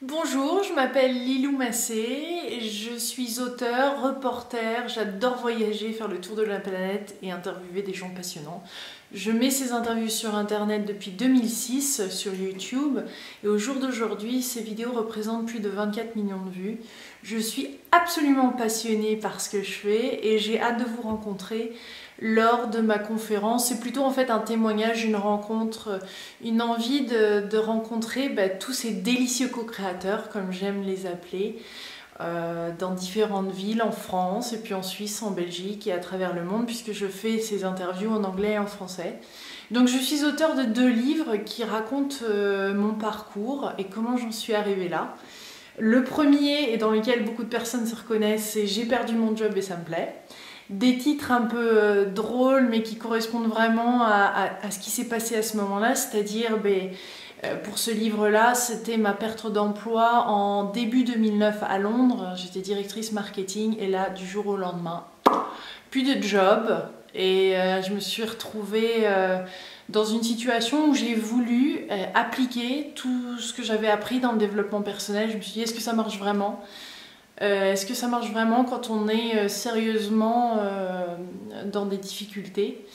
Bonjour, je m'appelle Lilou Massé, je suis auteure, reporter, j'adore voyager, faire le tour de la planète et interviewer des gens passionnants. Je mets ces interviews sur internet depuis 2006 sur YouTube et au jour d'aujourd'hui, ces vidéos représentent plus de 24 millions de vues. Je suis absolument passionnée par ce que je fais et j'ai hâte de vous rencontrer lors de ma conférence. C'est plutôt en fait un témoignage, une rencontre, une envie de rencontrer tous ces délicieux co-créateurs, comme j'aime les appeler, dans différentes villes en France et puis en Suisse, en Belgique et à travers le monde, puisque je fais ces interviews en anglais et en français. Donc je suis auteure de 2 livres qui racontent mon parcours et comment j'en suis arrivée là. Le premier, et dans lequel beaucoup de personnes se reconnaissent, c'est J'ai perdu mon job et ça me plaît. Des titres un peu drôles mais qui correspondent vraiment à ce qui s'est passé à ce moment-là, c'est-à-dire pour ce livre-là, c'était ma perte d'emploi en début 2009 à Londres. J'étais directrice marketing et là, du jour au lendemain, plus de job et je me suis retrouvée dans une situation où j'ai voulu appliquer tout ce que j'avais appris dans le développement personnel. Je me suis dit, est-ce que ça marche vraiment ? Est-ce que ça marche vraiment quand on est sérieusement dans des difficultés?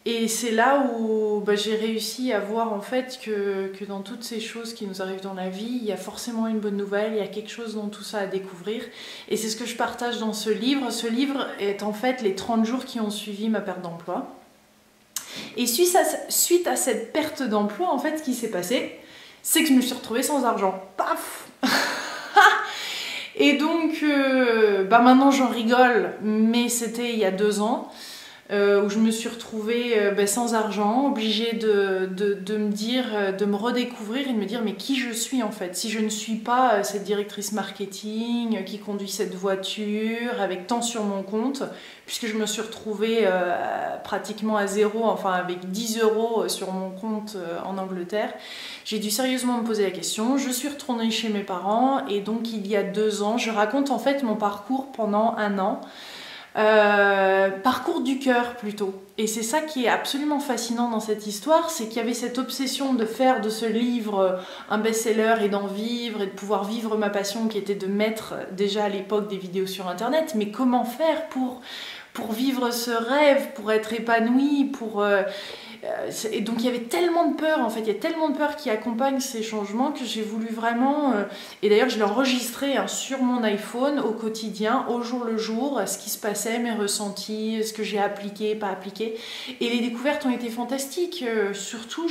Et c'est là où j'ai réussi à voir en fait que dans toutes ces choses qui nous arrivent dans la vie, il y a forcément une bonne nouvelle, il y a quelque chose dans tout ça à découvrir. Et c'est ce que je partage dans ce livre. Ce livre est en fait les 30 jours qui ont suivi ma perte d'emploi. Et suite à cette perte d'emploi, en fait, ce qui s'est passé, c'est que je me suis retrouvée sans argent. Paf! Et donc, maintenant j'en rigole, mais c'était il y a 2 ans, où je me suis retrouvée sans argent, obligée de me dire, de me redécouvrir et de me dire mais qui je suis en fait. Si je ne suis pas cette directrice marketing qui conduit cette voiture avec tant sur mon compte, puisque je me suis retrouvée pratiquement à zéro, enfin avec 10 € sur mon compte en Angleterre, j'ai dû sérieusement me poser la question. Je suis retournée chez mes parents et donc il y a 2 ans, je raconte en fait mon parcours pendant 1 an. Parcours du cœur plutôt. Et c'est ça qui est absolument fascinant dans cette histoire, c'est qu'il y avait cette obsession de faire de ce livre un best-seller et d'en vivre et de pouvoir vivre ma passion qui était de mettre déjà à l'époque des vidéos sur internet, mais comment faire pour vivre ce rêve, pour être épanoui, et donc il y avait tellement de peur en fait, il y a tellement de peur qui accompagne ces changements que j'ai voulu vraiment, et d'ailleurs je l'ai enregistré sur mon iPhone au quotidien, au jour le jour, ce qui se passait, mes ressentis, ce que j'ai appliqué, pas appliqué, et les découvertes ont été fantastiques. Surtout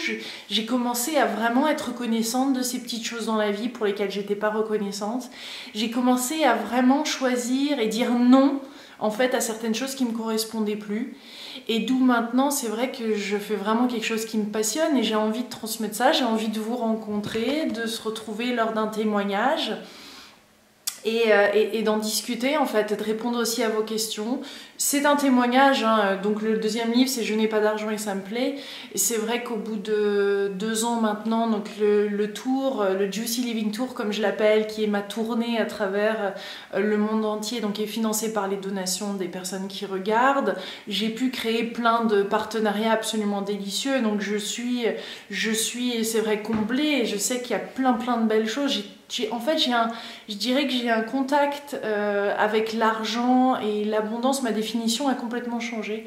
j'ai commencé à vraiment être reconnaissante de ces petites choses dans la vie pour lesquelles j'étais pas reconnaissante. J'ai commencé à vraiment choisir et dire non en fait à certaines choses qui me correspondaient plus. Et d'où maintenant, c'est vrai que je fais vraiment quelque chose qui me passionne et j'ai envie de transmettre ça, j'ai envie de vous rencontrer, de se retrouver lors d'un témoignage et d'en discuter en fait, et de répondre aussi à vos questions. C'est un témoignage, hein, donc le 2e livre c'est Je n'ai pas d'argent et ça me plaît. Et c'est vrai qu'au bout de 2 ans maintenant, donc le tour, le Juicy Living Tour comme je l'appelle, qui est ma tournée à travers le monde entier, donc qui est financée par les donations des personnes qui regardent, j'ai pu créer plein de partenariats absolument délicieux. Donc je suis c'est vrai comblée et je sais qu'il y a plein de belles choses. Je dirais que j'ai un contact avec l'argent et l'abondance. Ma définition a complètement changé.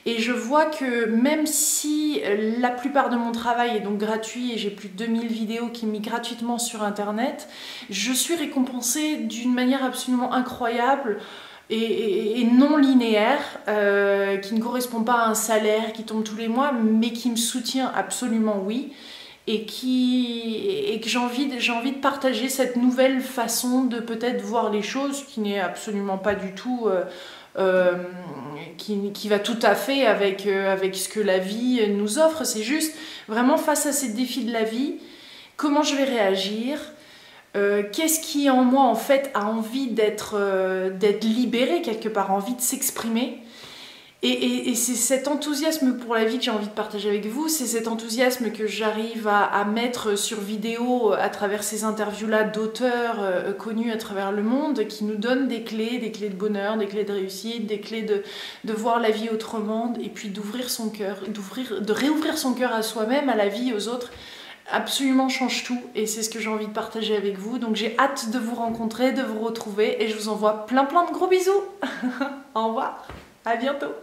Et je vois que même si la plupart de mon travail est donc gratuit et j'ai plus de 2000 vidéos qui migrent gratuitement sur internet, je suis récompensée d'une manière absolument incroyable et non linéaire, qui ne correspond pas à un salaire qui tombe tous les mois, mais qui me soutient absolument, oui. Et que j'ai envie de partager cette nouvelle façon de peut-être voir les choses qui n'est absolument pas du tout qui va tout à fait avec ce que la vie nous offre. C'est juste vraiment face à ces défis de la vie, comment je vais réagir, qu'est-ce qui en moi en fait a envie d'être libéré quelque part, envie de s'exprimer. Et c'est cet enthousiasme pour la vie que j'ai envie de partager avec vous, c'est cet enthousiasme que j'arrive à mettre sur vidéo à travers ces interviews-là d'auteurs connus à travers le monde qui nous donnent des clés de bonheur, des clés de réussite, des clés de voir la vie autrement et puis d'ouvrir son cœur, de réouvrir son cœur à soi-même, à la vie, aux autres, absolument change tout et c'est ce que j'ai envie de partager avec vous. Donc j'ai hâte de vous rencontrer, de vous retrouver et je vous envoie plein de gros bisous. Au revoir, à bientôt.